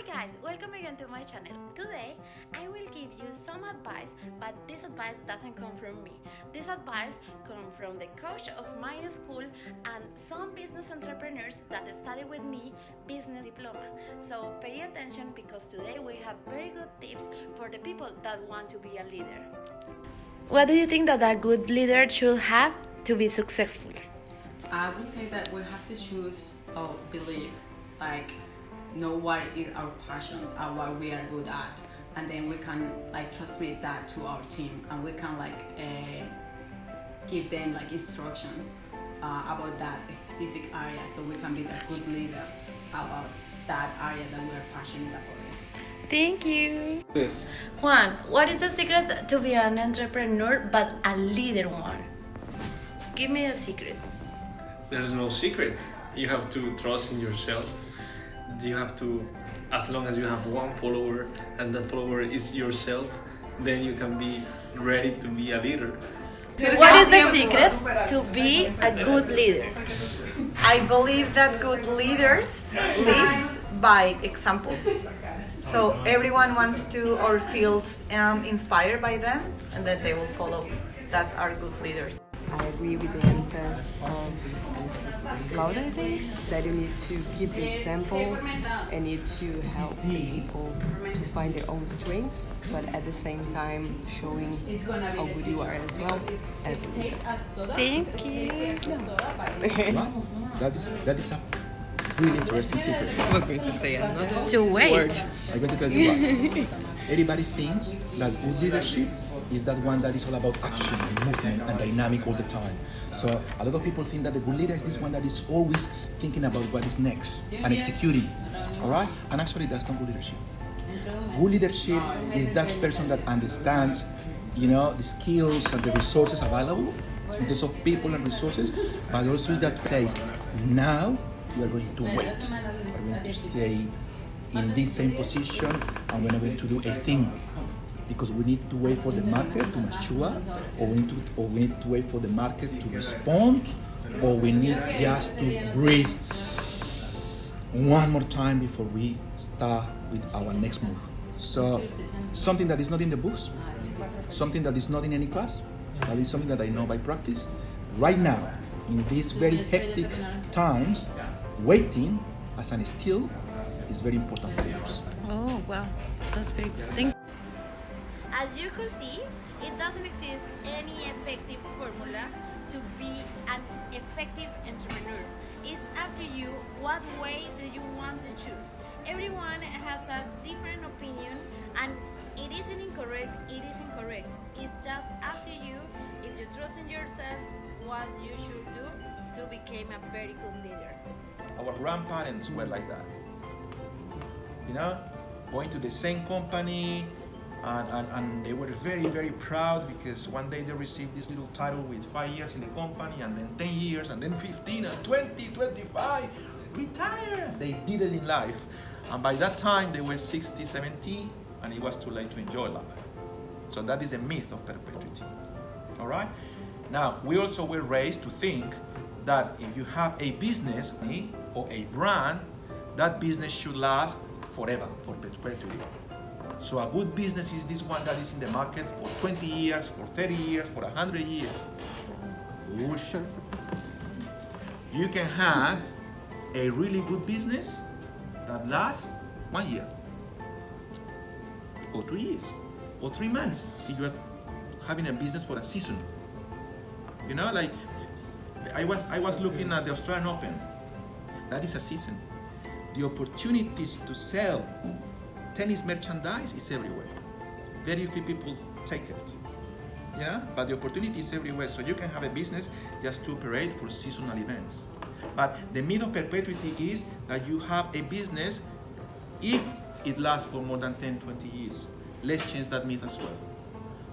guys, welcome again to my channel. Today I will give you some advice, but this advice doesn't come from me. This advice comes from the coach of my school and some business entrepreneurs that study with me business diploma. So pay attention because today we have very good tips for the people that want to be a leader. What do you think that a good leader should have to be successful? I would say that we have to choose or believe, know what is our passions and what we are good at, and then we can transmit that to our team, and we can give them instructions about that specific area, so we can be a good leader about that area that we are passionate about it. Thank you. Yes. Juan, what is the secret to be an entrepreneur but a leader one? Give me a secret. There's no secret. You have to trust in yourself. You have to, as long as you have one follower and that follower is yourself, then you can be ready to be a leader. What is the secret to be a good leader? I believe that good leaders leads by example. So everyone wants to or feels inspired by them, and that they will follow. That's our good leaders. I agree with the answer of Claudia. I think that you need to give the example and need to help people to find their own strength, but at the same time showing how good you are as well as a leader. Thank you. Wow, that is a really interesting secret. I was going to say another To wait. word. I'm going to tell you why. Everybody thinks that good leadership is that one that is all about action and movement and dynamic all the time. So a lot of people think that the good leader is this one that is always thinking about what is next and executing. All right? And actually that's not good leadership. Good leadership is that person that understands, the skills and the resources available in terms of people and resources, but also that says, now we are going to wait. We are going to stay in this same position and we're not going to do a thing. Because we need to wait for the market to mature, or we need to wait for the market to respond, or we need just to breathe one more time before we start with our next move. So something that is not in the books, something that is not in any class, that is something that I know by practice. Right now, in these very hectic times, waiting as a skill is very important for leaders. Oh, wow. That's very good. Thank you. As you can see, it doesn't exist any effective formula to be an effective entrepreneur. It's up to you what way do you want to choose. Everyone has a different opinion, and it isn't incorrect, it is incorrect. It's just up to you, if you trust in yourself, what you should do to become a very good leader. Our grandparents were like that. Going to the same company, and they were very, very proud because one day they received this little title with 5 years in the company, and then 10 years, and then 15, and 20, 25, retire. They did it in life. And by that time, they were 60, 70, and it was too late to enjoy life. So that is the myth of perpetuity. All right? Now, we also were raised to think that if you have a business or a brand, that business should last forever, for perpetuity. So a good business is this one that is in the market for 20 years, for 30 years, for 100 years. Bullshit. You can have a really good business that lasts 1 year, or 2 years, or 3 months, if you are having a business for a season. I was looking at the Australian Open. That is a season. The opportunities to sell tennis merchandise is everywhere. Very few people take it. But the opportunity is everywhere. So you can have a business just to operate for seasonal events. But the myth of perpetuity is that you have a business if it lasts for more than 10, 20 years. Let's change that myth as well.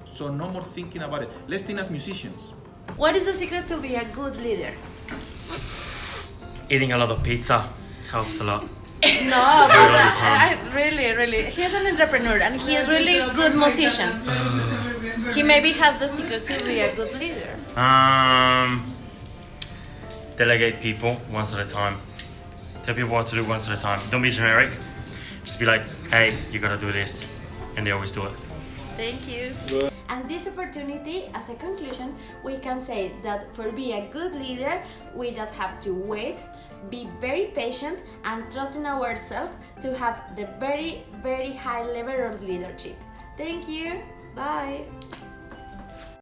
So no more thinking about it. Let's think as musicians. What is the secret to be a good leader? Eating a lot of pizza helps a lot. No, but really, he's an entrepreneur and he is really good musician. He maybe has the secret to be a good leader. Delegate people once at a time. Tell people what to do once at a time. Don't be generic. Just be like, hey, you gotta do this, and they always do it. Thank you. And this opportunity, as a conclusion, we can say that for being a good leader, we just have to wait, be very patient, and trust in ourselves to have the very, very high level of leadership. Thank you. Bye.